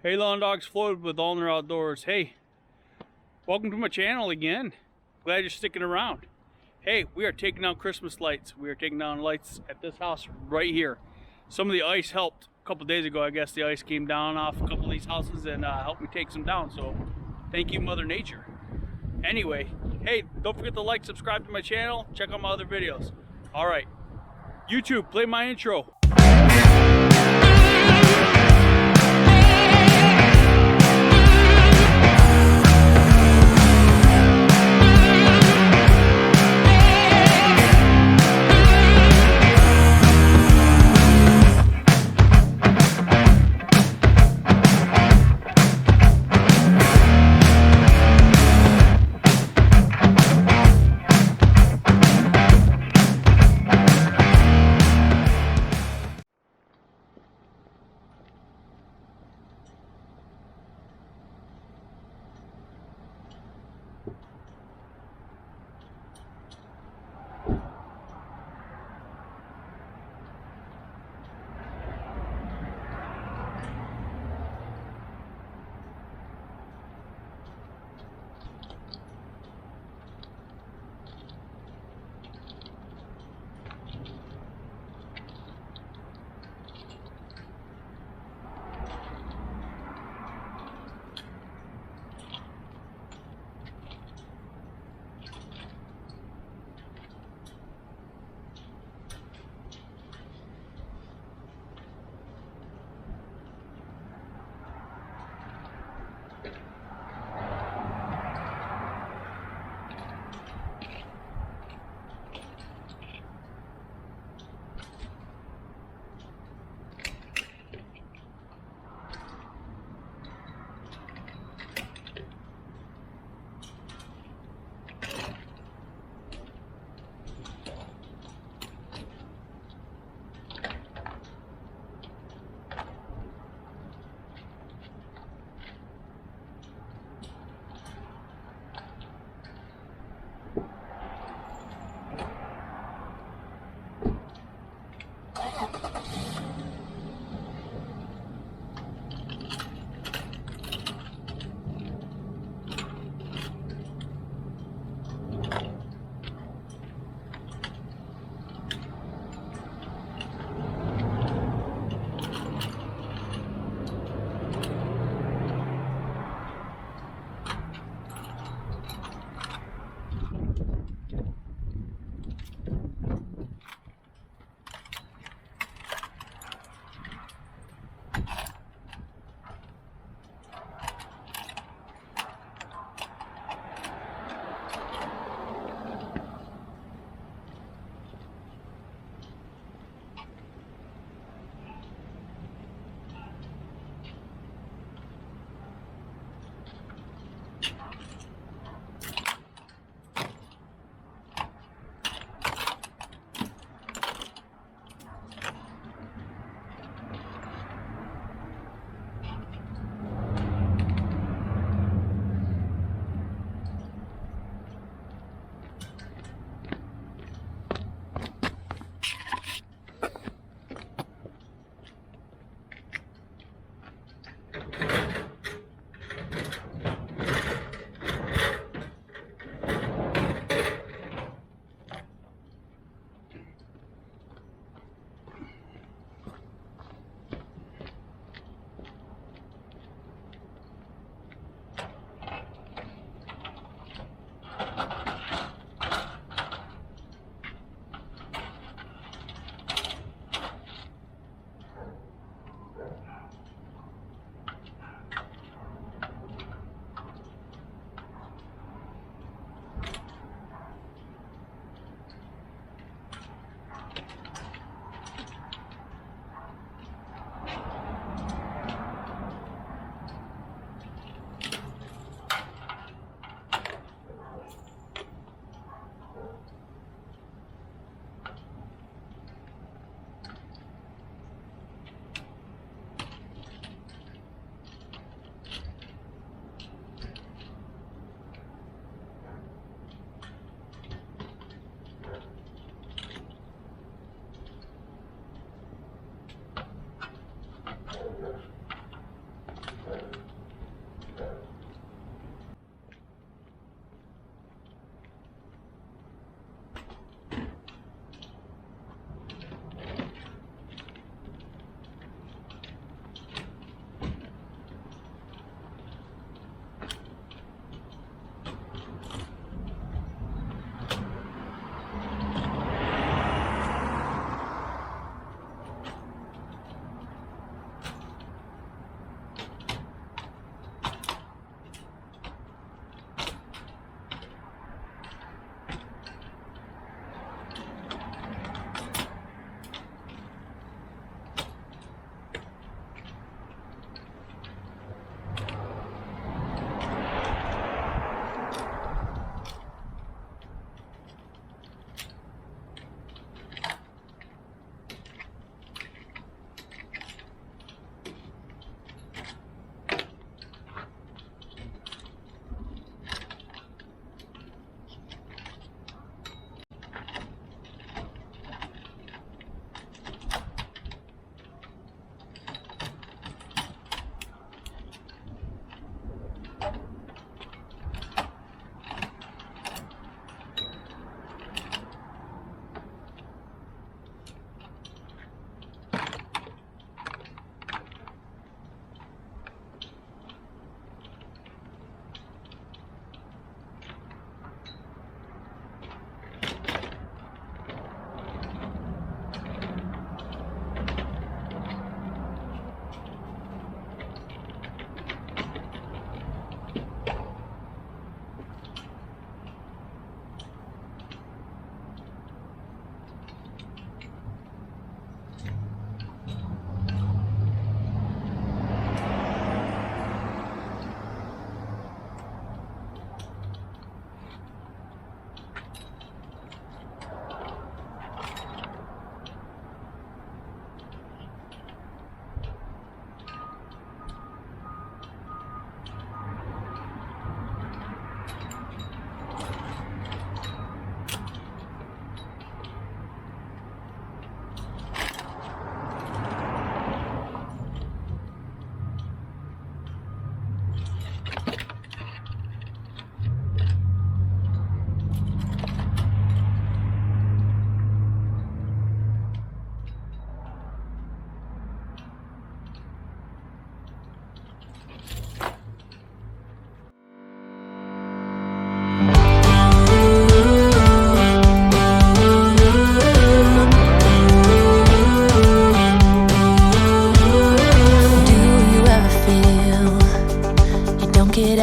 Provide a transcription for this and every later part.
Hey Lawn Dogs Floated with Allner Outdoors. Hey, welcome to my channel again. Glad you're sticking around. Hey, we are taking down Christmas lights. We are taking down lights at this house right here. Some of the ice helped a couple days ago. I guess the ice came down off a couple of these houses and helped me take some down. So thank you, Mother Nature. Anyway, hey, don't forget to like, subscribe to my channel, check out my other videos. All right, YouTube, play my intro.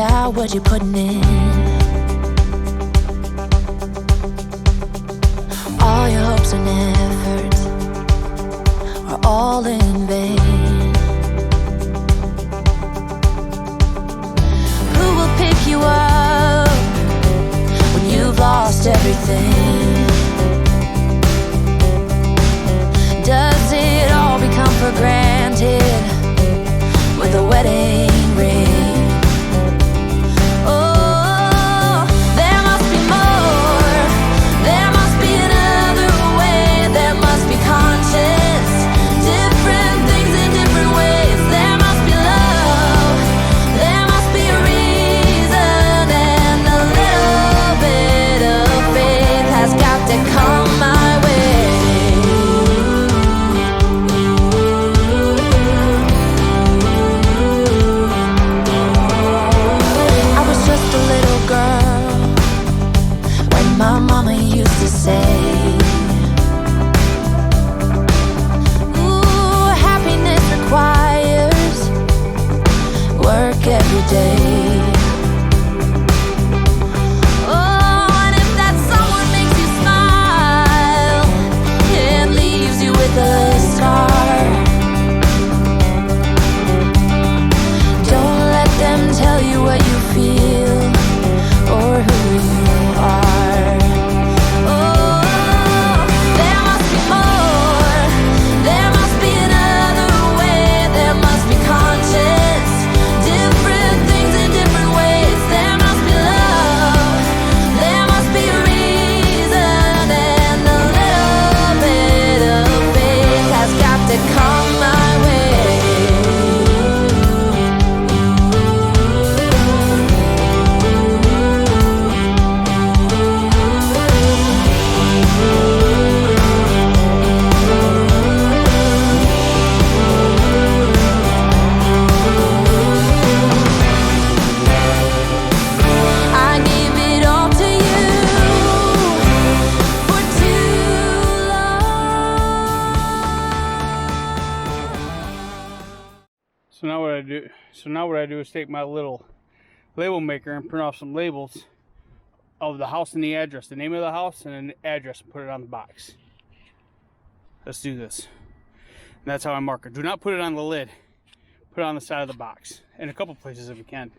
out what you're putting in. All your hopes and efforts are all in vain. Who will pick you up when you've lost everything? Does it all become for granted with a wedding ring? Oh, there must be more. There must be another way. There must be conscience. Different things in different ways. There must be love. There must be a reason. And a little bit of faith has got to come my way. My mama used to say, ooh, happiness requires work every day. Oh, and if that someone makes you smile and leaves you with a scar, don't let them tell you what you feel or who you are. So now what I do is take my little label maker and print off some labels of the house and the address, the name of the house and the address, and put it on the box. Let's do this. And that's how I mark it. Do not put it on the lid. Put it on the side of the box. In a couple places if you can.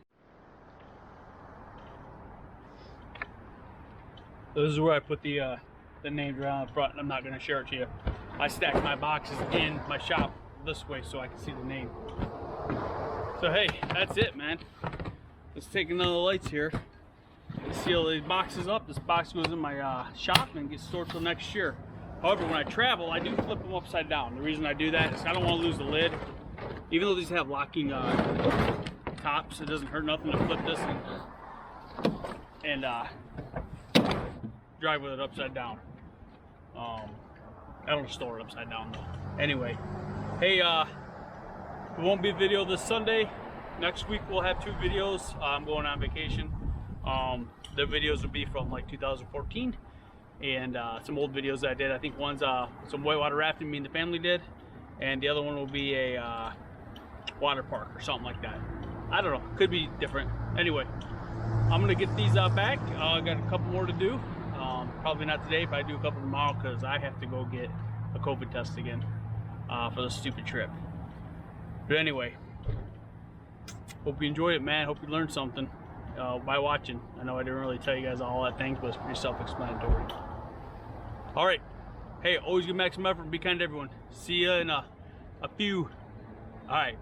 This is where I put the names right on the front, and I'm not going to share it to you. I stack my boxes in my shop this way so I can see the name. So hey, that's it, man. Let's take another lights here. Seal these boxes up. This box goes in my shop and gets stored till next year. However, when I travel, I do flip them upside down. The reason I do that is I don't want to lose the lid. Even though these have locking tops, it doesn't hurt nothing to flip this and drive with it upside down. I don't store it upside down though. Anyway, hey, there won't be a video this Sunday. Next week we'll have 2 videos. I'm going on vacation. The videos will be from like 2014 and some old videos that I did. I think one's some whitewater rafting me and the family did, and the other one will be a water park or something like that. I don't know, could be different. Anyway, I'm gonna get these back. I got a couple more to do. Probably not today, but I do a couple tomorrow because I have to go get a COVID test again for the stupid trip. But anyway, hope you enjoyed it, man. Hope you learned something by watching. I know I didn't really tell you guys all that things, but it's pretty self-explanatory. All right. Hey, always give maximum effort and be kind to everyone. See ya in a few. All right.